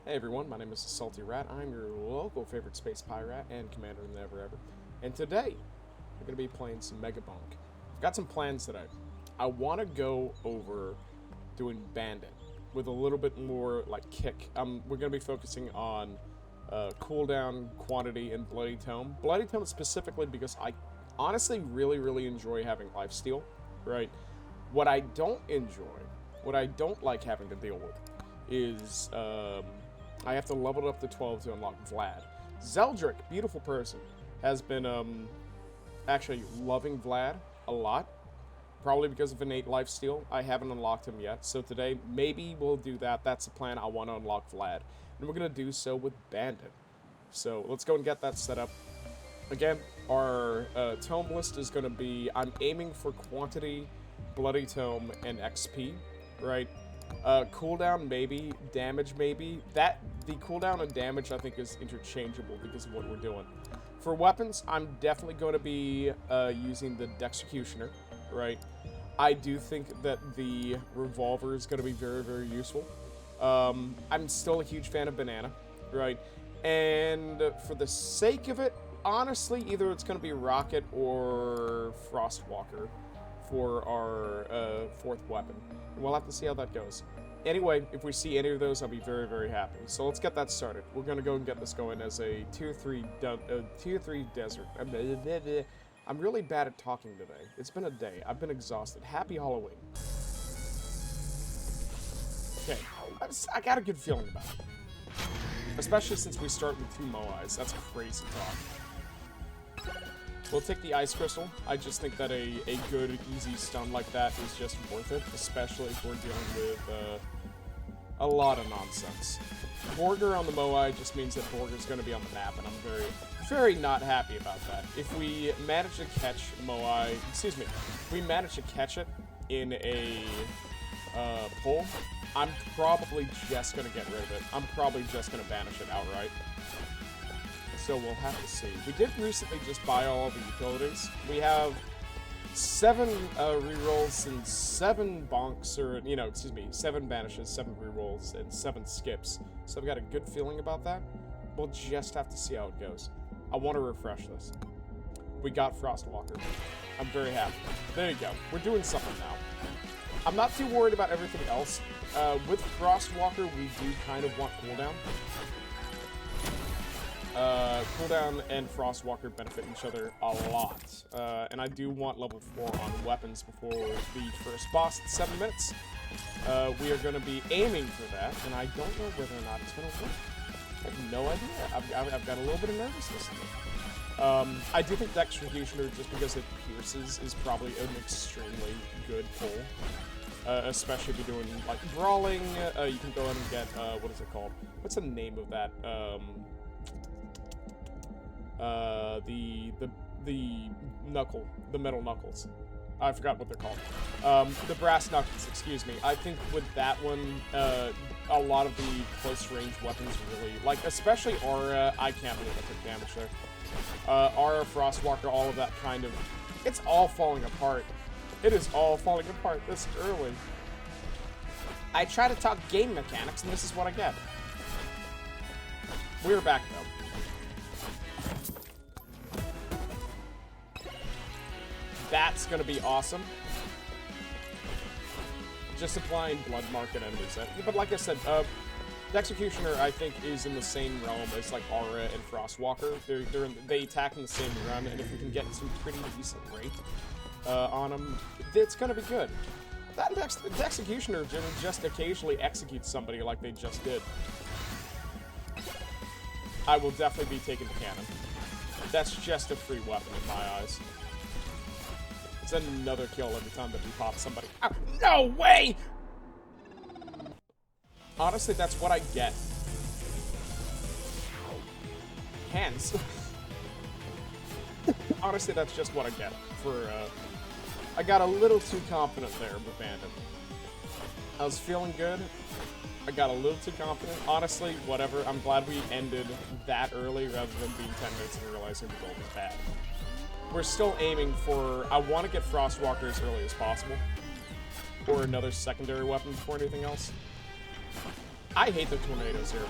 Hey everyone, my name is Salty Rat. I'm your local favorite space pirate and commander in the ever. And today, we're going to be playing some Megabonk. I've got some plans today. I want to go over doing Bandit with a little bit more like kick. We're going to be focusing on cooldown, quantity, and Bloody Tome. Bloody Tome specifically because I honestly really enjoy having lifesteal, right? What I don't enjoy, what I don't like having to deal with is I have to level it up to 12 to unlock Vlad. Zeldrick, beautiful person, has been actually loving Vlad a lot, probably because of innate lifesteal. I haven't unlocked him yet, so today maybe we'll do that. That's the plan. I want to unlock Vlad, and we're going to do so with Bandit. So let's go and get that set up. Again, our tome list is going to be, I'm aiming for quantity, Bloody Tome, and XP, right? Cooldown maybe, damage maybe. The cooldown and damage I think is interchangeable because of what we're doing. For weapons, I'm definitely going to be using the Dextrocutioner, right? I do think that the Revolver is going to be very useful. I'm still a huge fan of Banana, right? And for the sake of it, honestly, either it's going to be Rocket or Frostwalker for our fourth weapon. We'll have to see how that goes. Anyway, if we see any of those, I'll be very happy. So let's get that started. We're going to go and get this going as a tier 3 desert. I'm really bad at talking today. It's been a day. I've been exhausted. Happy Halloween. Okay, I got a good feeling about it. Especially since we start with 2 Moais. That's crazy talk. We'll take the Ice Crystal. I just think that a good, easy stun like that is just worth it, especially if we're dealing with a lot of nonsense. Borger on the Moai just means that Borger's going to be on the map, and I'm very not happy about that. If we manage to catch Moai, if we manage to catch it in a pull, I'm probably just going to get rid of it. I'm probably just going to banish it outright. So we'll have to see. We did recently just buy all of the utilities. We have 7 rerolls and 7 bonks, or, 7 banishes, 7 rerolls, and 7 skips. So I've got a good feeling about that. We'll just have to see how it goes. I want to refresh this. We got Frostwalker. I'm very happy. There you go. We're doing something now. I'm not too worried about everything else. With Frostwalker, we do kind of want cooldown. Cooldown and Frostwalker benefit each other a lot. And I do want level 4 on weapons before the first boss at 7 minutes. We are going to be aiming for that, and I don't know whether or not it's going to work. I have no idea. I've got a little bit of nervousness in it. I do think Dextrocutioner, just because it pierces, is probably an extremely good pull. Especially if you're doing, like, brawling. You can go ahead and get, what is it called? What's the name of that? The knuckle, the metal knuckles. I forgot what they're called. The brass knuckles, excuse me. I think with that one, a lot of the close range weapons really, like, especially Aura, I can't believe I took damage there. Aura, Frostwalker, all of that kind of, it's all falling apart. It is all falling apart this early. I try to talk game mechanics, and this is what I get. We're back, though. That's gonna be awesome. Just applying Blood Market and reset. But like I said, Dextrocutioner I think is in the same realm as like Aura and Frostwalker. They attack in the same run, and if we can get some pretty decent rate on them, it's gonna be good. That Dextrocutioner just occasionally executes somebody like they just did. I will definitely be taking the cannon. That's just a free weapon in my eyes. It's another kill every time that we pop somebody. Ow, no way! Honestly, that's what I get. Hands. Honestly, that's just what I get for, I got a little too confident there with Bandit. I was feeling good. I got a little too confident. Honestly, whatever. I'm glad we ended that early rather than being 10 minutes and realizing the goal was bad. We're still aiming for, I want to get Frostwalker as early as possible. Or another secondary weapon before anything else. I hate the tornadoes here.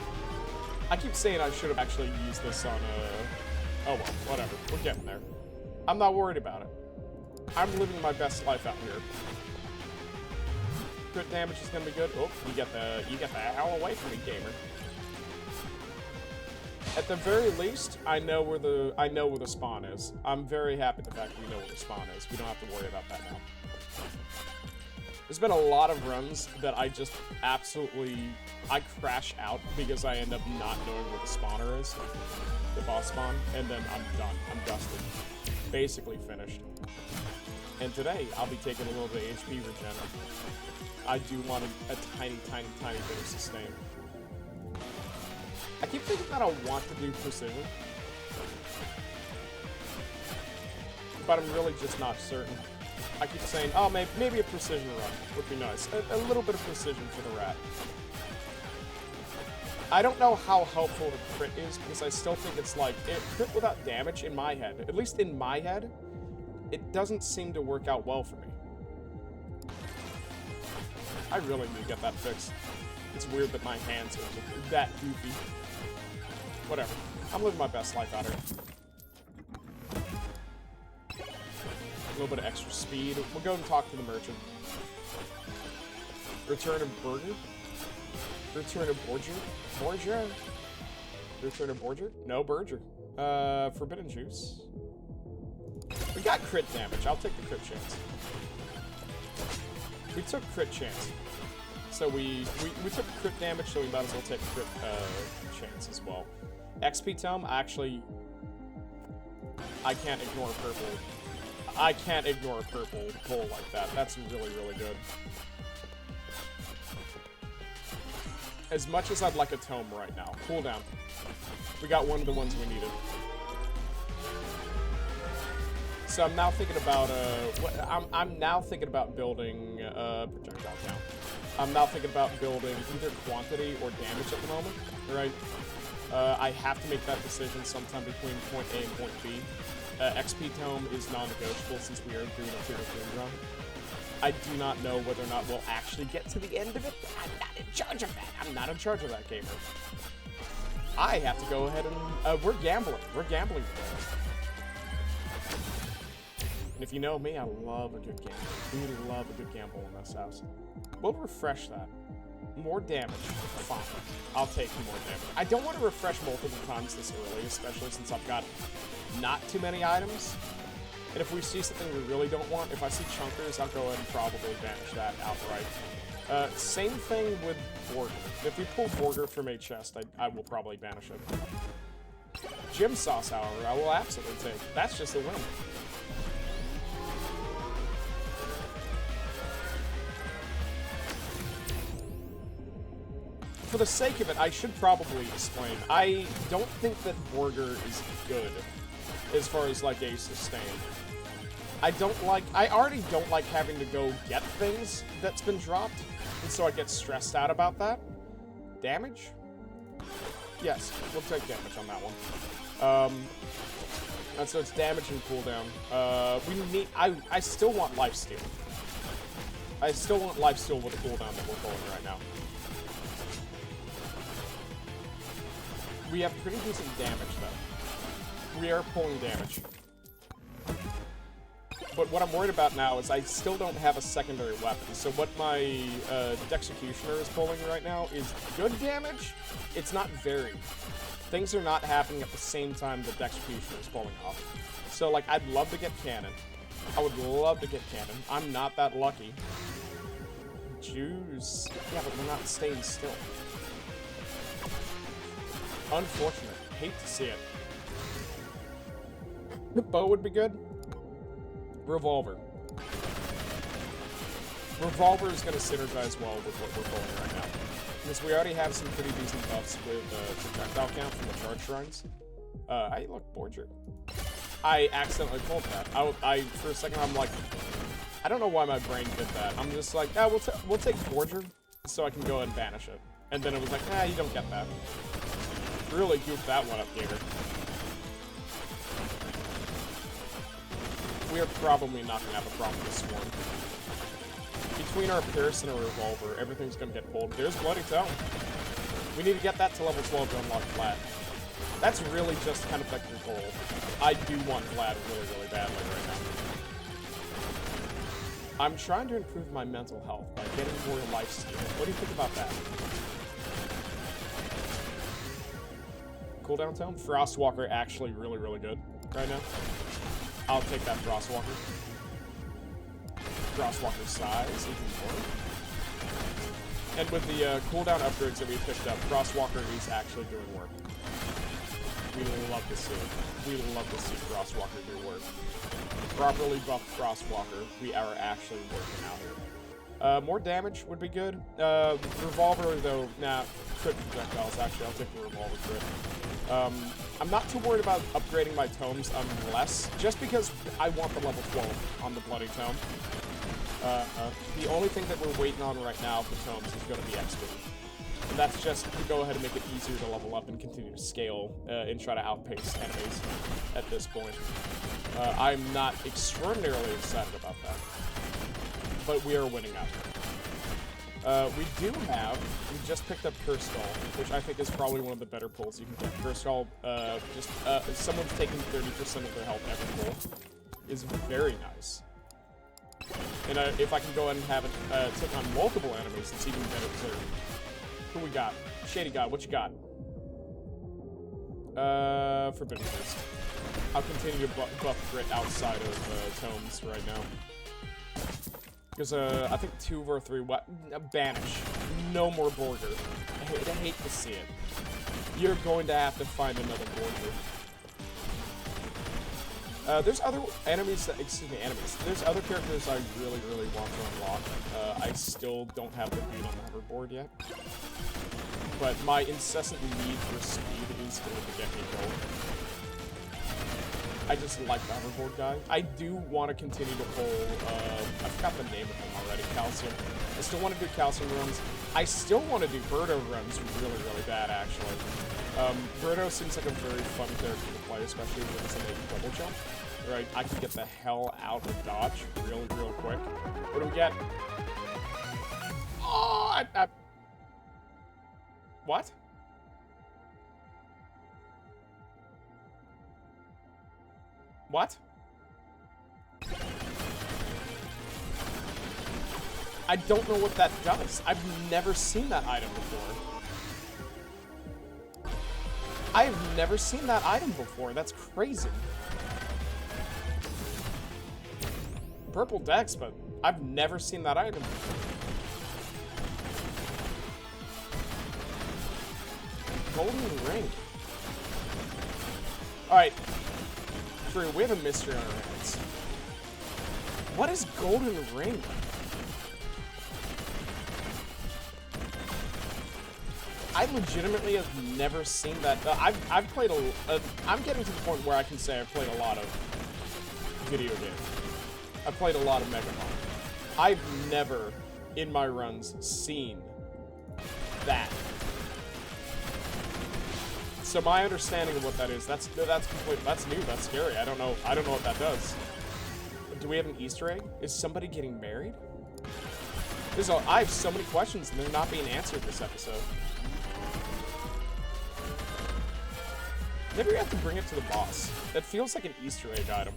I keep saying I should have actually used this on, oh well, whatever. We're getting there. I'm not worried about it. I'm living my best life out here. Crit damage is gonna be good. Oh, you get the hell away from me, gamer. At the very least, I know where the spawn is. I'm very happy with the fact we know where the spawn is. We don't have to worry about that now. There's been a lot of runs that I just absolutely, I crash out because I end up not knowing where the spawner is, the boss spawn, and then I'm done. I'm dusted. Basically finished. And today, I'll be taking a little bit of HP regen. I do want a tiny, tiny, tiny bit of sustain. I keep thinking that I want to do precision, but I'm really just not certain. I keep saying, oh, maybe a precision run would be nice. A little bit of precision for the rat. I don't know how helpful the crit is, because I still think it's like, crit without damage in my head, at least in my head, it doesn't seem to work out well for me. I really need to get that fixed. It's weird that my hands are that goofy. Whatever. I'm living my best life out here. A little bit of extra speed. We'll go and talk to the merchant. Return a burger? Return a Borger? Borger? Return a Borger? No, Burger. Forbidden juice. We got crit damage. I'll take the crit chance. We took crit chance. So we took crit damage, so we might as well take crit chance as well. XP tome, actually, I can't ignore purple. I can't ignore a purple pull like that. That's really, really good. As much as I'd like a tome right now. Cooldown. We got one of the ones we needed. So I'm now thinking about I'm now thinking about building projectile count. I'm now thinking about building either quantity or damage at the moment, right? I have to make that decision sometime between point A and point B. XP tome is non-negotiable since we are doing a tier 3 run. I do not know whether or not we'll actually get to the end of it. I'm not in charge of that. I'm not in charge of that, gamer. I have to go ahead and we're gambling. We're gambling today. And if you know me, I love a good gamble. We love a good gamble in this house. We'll refresh that. More damage. Fine. I'll take more damage. I don't want to refresh multiple times this early, especially since I've got not too many items. And if we see something we really don't want, if I see chunkers, I'll go ahead and probably banish that outright. Same thing with Borger. If we pull Borger from a chest, I will probably banish it. Gym Sauce, however, I will absolutely take. That's just a win. For the sake of it, I should probably explain. I don't think that Borger is good as far as, like, a sustain. I already don't like having to go get things that's been dropped, and so I get stressed out about that. Damage? Yes, we'll take damage on that one. And so it's damage and cooldown. We need, I still want lifesteal. I still want lifesteal with the cooldown that we're pulling right now. We have pretty decent damage, though. We are pulling damage. But what I'm worried about now is I still don't have a secondary weapon. So what my Dextrocutioner is pulling right now is good damage. It's not varied. Things are not happening at the same time the Dextrocutioner is pulling off. So, like, I'd love to get cannon. I would love to get cannon. I'm not that lucky. Juice. Yeah, but we're not staying still. Unfortunate. Hate to see it. The bow would be good. Revolver. Revolver is going to synergize well with what we're pulling right now. Because we already have some pretty decent buffs with projectile count from the charge shrines. I look Borger. I accidentally pulled that. I for a second, I'm like, I don't know why my brain did that. I'm just like, yeah, we'll take Borger so I can go ahead and banish it. And then it was like, you don't get that. Really goofed that one up, gamer. We are probably not going to have a problem with Swarm. Between our Pierce and our Revolver, everything's going to get pulled. There's Bloody Tome. We need to get that to level 12 to unlock Vlad. That's really just kind of like your goal. I do want Vlad really, really badly right now. I'm trying to improve my mental health by getting more life steal. What do you think about that? Cooldown tome? Frostwalker actually really, really good right now. I'll take that Frostwalker. Frostwalker size even more. And with the cooldown upgrades that we picked up, Frostwalker is actually doing work. We love to see it. We love to see Frostwalker do work. Properly buffed Frostwalker, we are actually working out here. More damage would be good. Revolver, though, nah, crit projectiles, actually, I'll take the Revolver crit. I'm not too worried about upgrading my tomes unless, just because I want the level 12 on the Bloody Tome. The only thing that we're waiting on right now for tomes is going to be XP. And that's just to go ahead and make it easier to level up and continue to scale and try to outpace enemies at this point. I'm not extraordinarily excited about that, but we are winning out here. We just picked up Curse Skull, which I think is probably one of the better pulls you can get. Curse Skull, someone's taking 30% of their health every pull is very nice. And if I can go ahead and have it take on multiple enemies, it's even better too. Who we got? Shady God, what you got? Forbidden Fist. I'll continue to buff Grit outside of tomes right now. Because I think 2 or 3, Banish. No more Border. I hate to see it. You're going to have to find another Border. There's other enemies that, there's other characters I really, really want to unlock. I still don't have the dude on the hoverboard yet. But my incessant need for speed is going to get me going. I just like the hoverboard guy. I do want to continue to pull, I forgot the name of him already, Calcium. I still want to do Calcium runs. I still want to do Birdo runs really, really bad, actually. Birdo seems like a very fun character to play, especially with his innate double jump. Right, I can get the hell out of dodge real quick. What do we get? Oh, what? What? I don't know what that does. I've never seen that item before. I have never seen that item before. That's crazy. Purple Dex, but I've never seen that item before. Golden Ring. Alright. True, we have a mystery on our hands. What is Golden Ring? I legitimately have never seen that. I've played I'm getting to the point where I can say I've played a lot of video games. I've played a lot of Megabonk. I've never, in my runs, seen that. So my understanding of what that is, that's new, that's scary. I don't know what that does. Do we have an Easter egg? Is somebody getting married? I have so many questions and they're not being answered this episode. Maybe we have to bring it to the boss. That feels like an Easter egg item.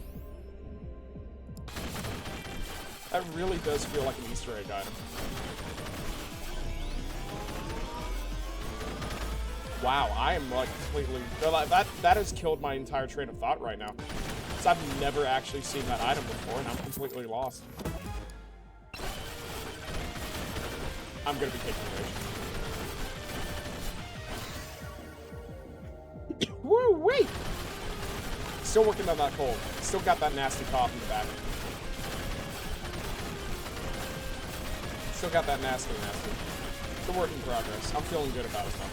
That really does feel like an Easter egg item. Wow, I am like completely... That has killed my entire train of thought right now. Because I've never actually seen that item before, and I'm completely lost. I'm gonna be taking rage. Woo, wait! Still working on that cold. Still got that nasty cough in the back. Still got that nasty. It's a work in progress. I'm feeling good about it though.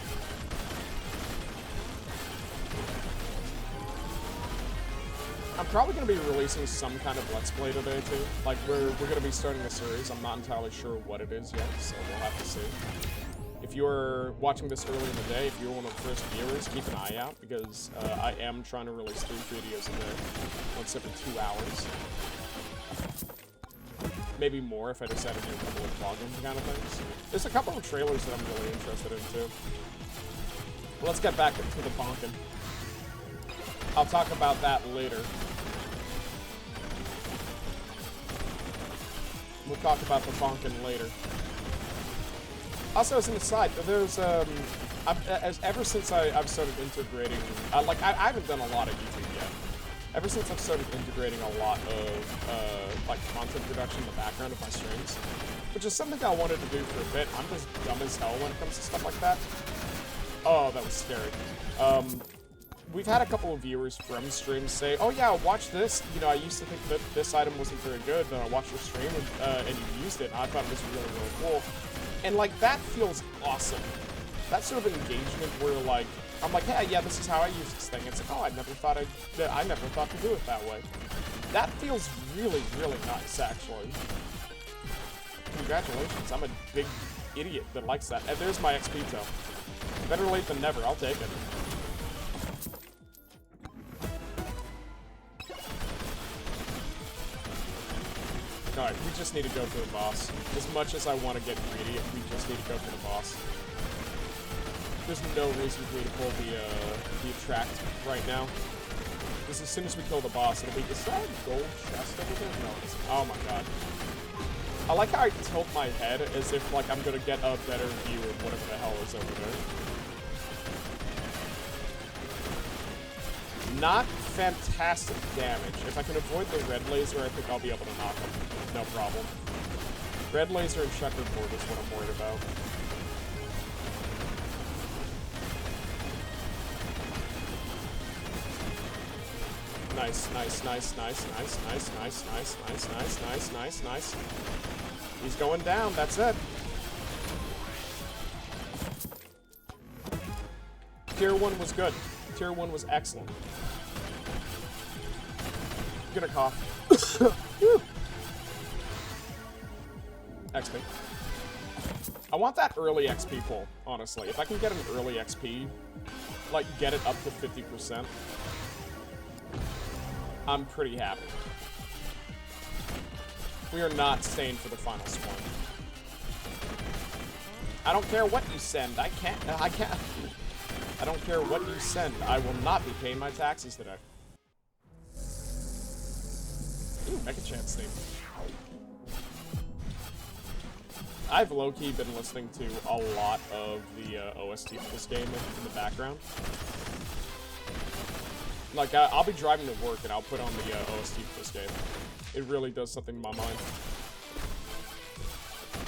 I'm probably going to be releasing some kind of Let's Play today too. Like we're going to be starting a series. I'm not entirely sure what it is yet, so we'll have to see. If you're watching this early in the day, if you're one of the first viewers, keep an eye out because I am trying to release 3 videos a day, once every 2 hours. Maybe more if I decided to do a couple of vlogging kind of things. There's a couple of trailers that I'm really interested in, too. Let's get back to the bonking. I'll talk about that later. We'll talk about the bonking later. Also, as an aside, there's, ever since I've started integrating, I haven't done a lot of YouTube yet. Ever since I've started integrating a lot of, like, content production in the background of my streams, which is something I wanted to do for a bit. I'm just dumb as hell when it comes to stuff like that. Oh, that was scary. We've had a couple of viewers from streams say, oh yeah, watch this. You know, I used to think that this item wasn't very good, then I watched your stream and you used it, and I thought it was really, really cool. And, like, that feels awesome. That sort of engagement where, like, I'm like, hey, yeah, this is how I use this thing. It's like, oh, I never thought to do it that way. That feels really, really nice, actually. Congratulations, I'm a big idiot that likes that. And there's my XP toe. Better late than never, I'll take it. Alright, we just need to go for the boss. As much as I want to get greedy, we just need to go for the boss. There's no reason for me to pull the attract right now. Because as soon as we kill the boss, it'll be, is that a gold chest over there? No, it isn't. Oh my god. I like how I tilt my head as if, like, I'm gonna get a better view of whatever the hell is over there. Not fantastic damage. If I can avoid the red laser, I think I'll be able to knock him. No problem. Red laser and checkerboard is what I'm worried about. Nice, nice, nice, nice, nice, nice, nice, nice, nice, nice, nice, nice, nice. He's going down, that's it. Tier 1 was good. Tier 1 was excellent. I'm gonna cough. XP. I want that early XP pull, honestly. If I can get an early XP, like, get it up to 50%, I'm pretty happy. We are not staying for the final swarm. I don't care what you send. I can't. I don't care what you send. I will not be paying my taxes today. Ooh, Mega Chance theme. I've low-key been listening to a lot of the OST for this game in the background. Like, I'll be driving to work and I'll put on the OST for this game. It really does something in my mind.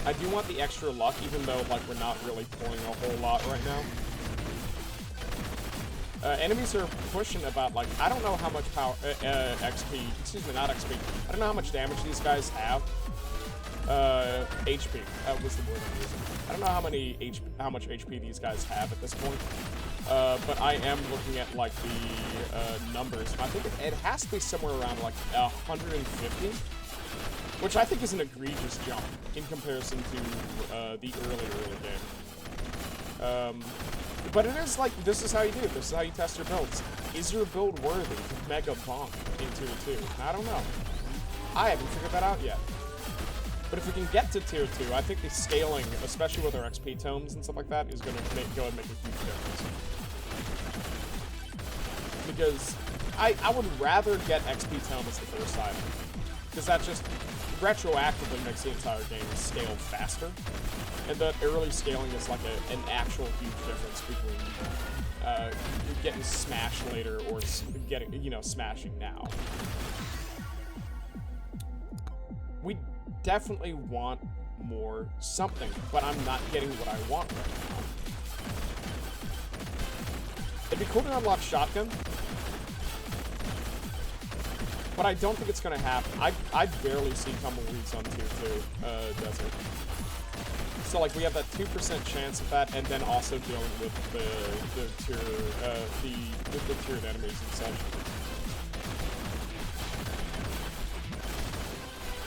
I do want the extra luck, even though, like, we're not really pulling a whole lot right now. Enemies are pushing about, like, I don't know how much power, XP, excuse me, not XP. I don't know how much damage these guys have. HP, that was the word I'm using. I don't know how much HP these guys have at this point. But I am looking at, like, the numbers. I think it has to be somewhere around, like, 150, which I think is an egregious jump in comparison to the early game. But it is, like, this is how you do it. This is how you test your builds. Is your build worthy of Megabonk in Tier 2? I don't know. I haven't figured that out yet. But if we can get to Tier 2, I think the scaling, especially with our XP tomes and stuff like that, is going to go and make a huge difference. Because I would rather get XP tome as the first item. Because that just retroactively makes the entire game scale faster. And that early scaling is like an actual huge difference between getting smashed later or getting, you know, smashing now. We definitely want more something, but I'm not getting what I want right now. It'd be cool to unlock shotgun, but I don't think it's gonna happen. I barely see tumbleweeds on Tier 2 desert. So like we have that 2% chance of that, and then also dealing with the tiered enemies and such.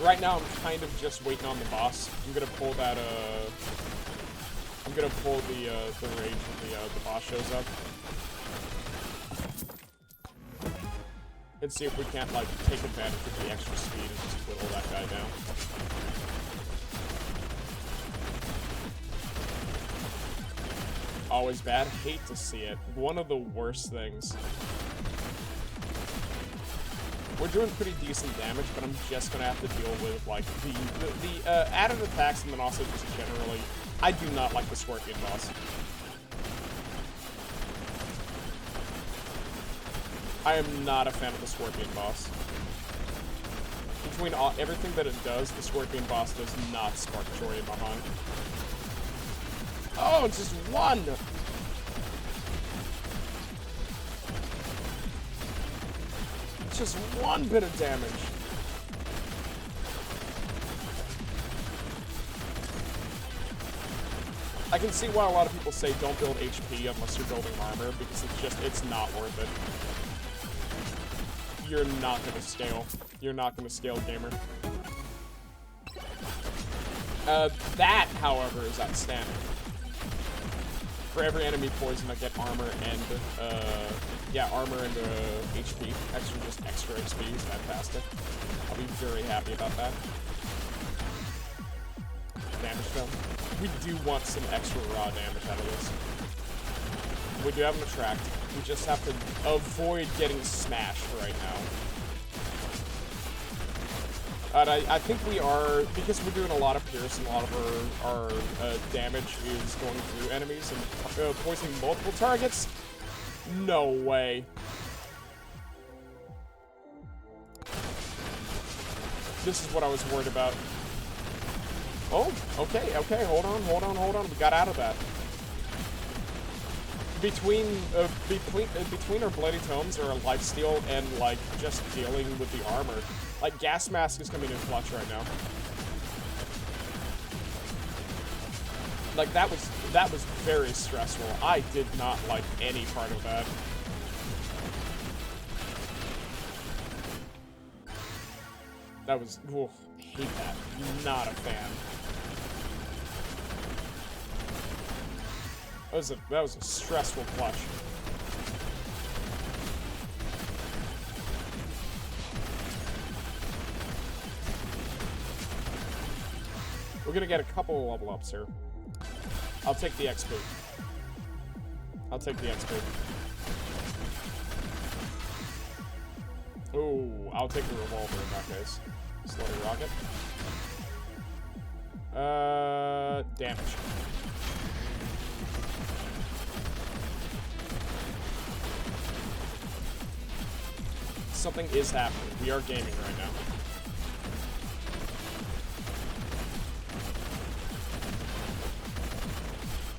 Right now, I'm kind of just waiting on the boss. I'm gonna pull that. I'm gonna pull the rage when the boss shows up, and see if we can't like take advantage of the extra speed and just whittle that guy down. always bad. Hate to see it. One of the worst things. We're doing pretty decent damage, but I'm just gonna have to deal with, like, the added attacks, and then also just generally, I do not like the Scorpion boss. I am not a fan of the Scorpion boss. Between everything that it does, the Scorpion boss does not spark joy in my mind. Oh, it's just one! It's just one bit of damage. I can see why a lot of people say don't build HP unless you're building armor, because it's not worth it. You're not gonna scale. You're not gonna scale, gamer. That, however, is outstanding. For every enemy poison, I get armor and, armor and, HP. Extra XP is fantastic. I'll be very happy about that. Damage though. We do want some extra raw damage out of this. We do have an attract. We just have to avoid getting smashed right now. I think we are, because we're doing a lot of pierce and a lot of our damage is going through enemies and poisoning multiple targets. No way. This is what I was worried about. Oh, okay, hold on. We got out of that. Between our Bloody Tomes or our Lifesteal and, like, just dealing with the armor, like, Gas Mask is coming in clutch right now. Like, that was very stressful. I did not like any part of that. That was, oof, hate that. Not a fan. That was a stressful clutch. We're gonna get a couple of level ups here. I'll take the XP. Ooh, I'll take the Revolver in that case. Slowly rocket. Damage. Something is happening. We are gaming right now.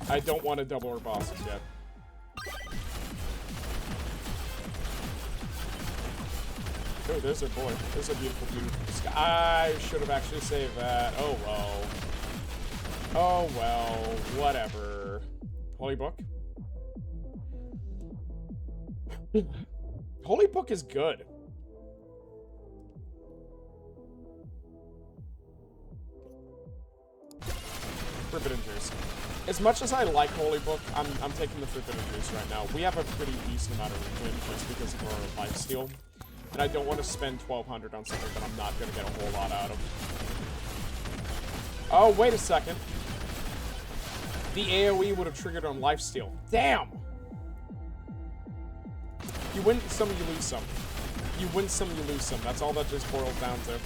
I don't want to double our bosses yet. Oh, there's our boy. There's a beautiful, beautiful sky. I should have actually saved that. Oh, well. Oh, well. Whatever. Holy Book? Holy Book is good. Forbidden Juice. As much as I like Holy Book, I'm taking the Forbidden Juice right now. We have a pretty decent amount of regen just because of our lifesteal. And I don't want to spend 1,200 on something that I'm not going to get a whole lot out of. Oh, wait a second. The AoE would have triggered on lifesteal. Damn! You win some, you lose some. You win some, you lose some. That's all that just boils down to.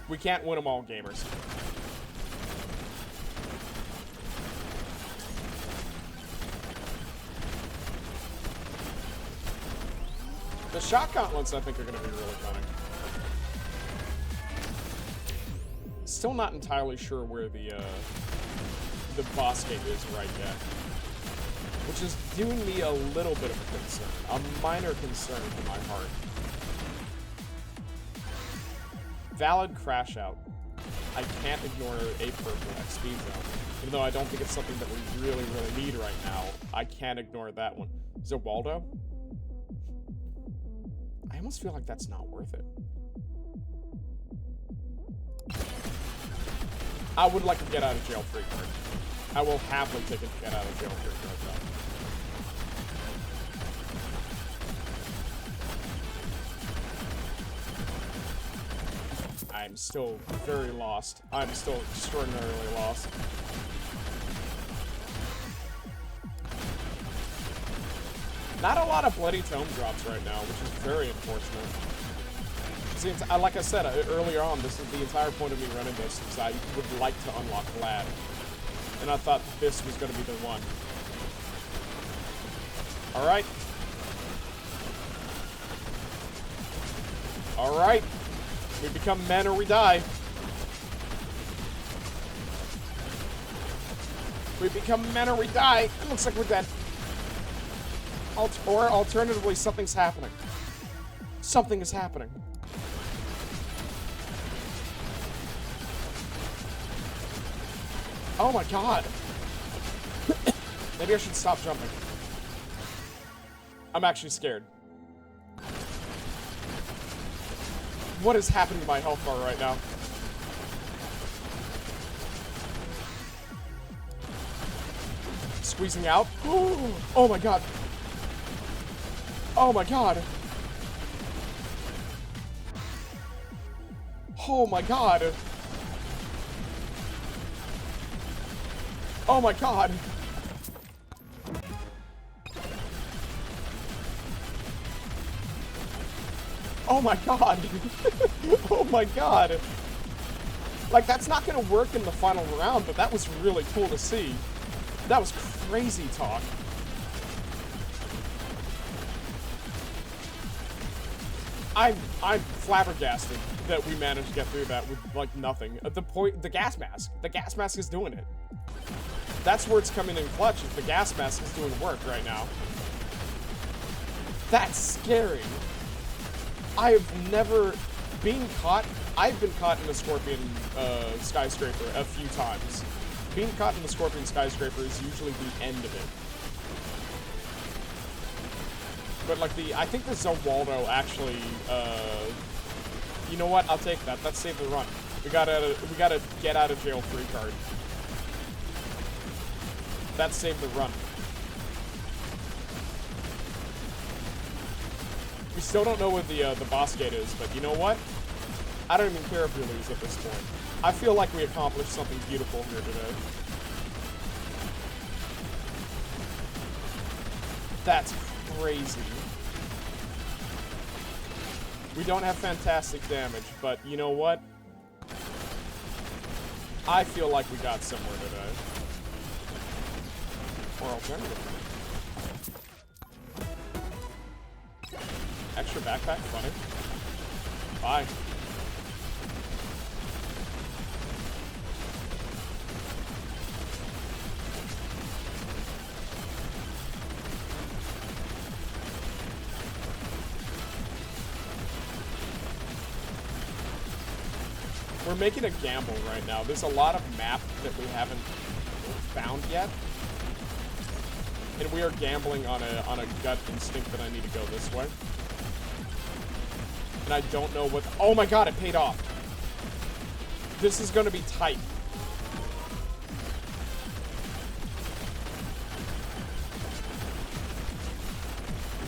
We can't win them all, gamers. The shot gauntlets, I think, are going to be really funny. Still not entirely sure where the boss gate is right yet. Which is doing me a little bit of a concern. A minor concern to my heart. Valid crash out. I can't ignore a purple XP zone. Even though I don't think it's something that we really, really need right now, I can't ignore that one. Is it Waldo? I almost feel like that's not worth it. I would like to get out of jail free card. I will happily take a get out of jail free card though. I'm still very lost. I'm still extraordinarily lost. Not a lot of bloody tome drops right now, which is very unfortunate. See, like I said earlier on, this is the entire point of me running this, is I would like to unlock Vlad. And I thought this was going to be the one. Alright. Alright. We become men or we die. We become men or we die. It looks like we're dead. Or alternatively, something's happening. Something is happening. Oh my god. Maybe I should stop jumping. I'm actually scared. What is happening to my health bar right now? Squeezing out. Oh my god. Oh my god. Oh my god. Oh my god. Oh my god. Oh my god. Like, that's not gonna work in the final round, but that was really cool to see. That was crazy talk. I'm flabbergasted that we managed to get through that with, like, nothing. The gas mask. The gas mask is doing it. That's where it's coming in clutch, is the gas mask is doing work right now. That's scary. I have never been caught. I've been caught in a Scorpion Skyscraper a few times. Being caught in the Scorpion Skyscraper is usually the end of it. But like I think the Zawaldo actually, you know what? I'll take that. That saved the run. We got a get out of jail free card. That saved the run. We still don't know what the boss gate is, but you know what? I don't even care if we lose at this point. I feel like we accomplished something beautiful here today. That's crazy. We don't have fantastic damage, but you know what? I feel like we got somewhere today. Or alternatively. Extra backpack, funny. Bye. We're making a gamble right now. There's a lot of map that we haven't found yet. And we are gambling on a gut instinct that I need to go this way. And I don't know what... Oh my god, it paid off. This is going to be tight.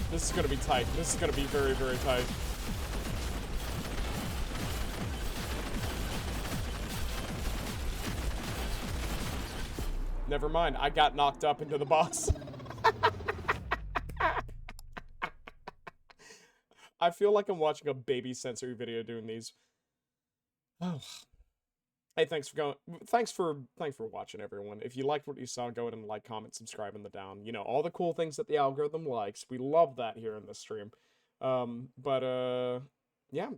This is going to be tight. This is going to be very, very tight. Never mind, I got knocked up into the boss. I feel like I'm watching a baby sensory video doing these. Oh. Hey, thanks for watching, everyone. If you liked what you saw, go ahead and like, comment, subscribe in the down. You know, all the cool things that the algorithm likes. We love that here in this stream. Yeah,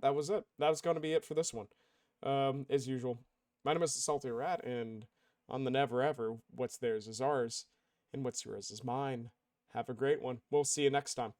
that was it. That was gonna be it for this one. As usual. My name is the Salty Rat, and on the Never Ever, what's theirs is ours, and what's yours is mine. Have a great one. We'll see you next time.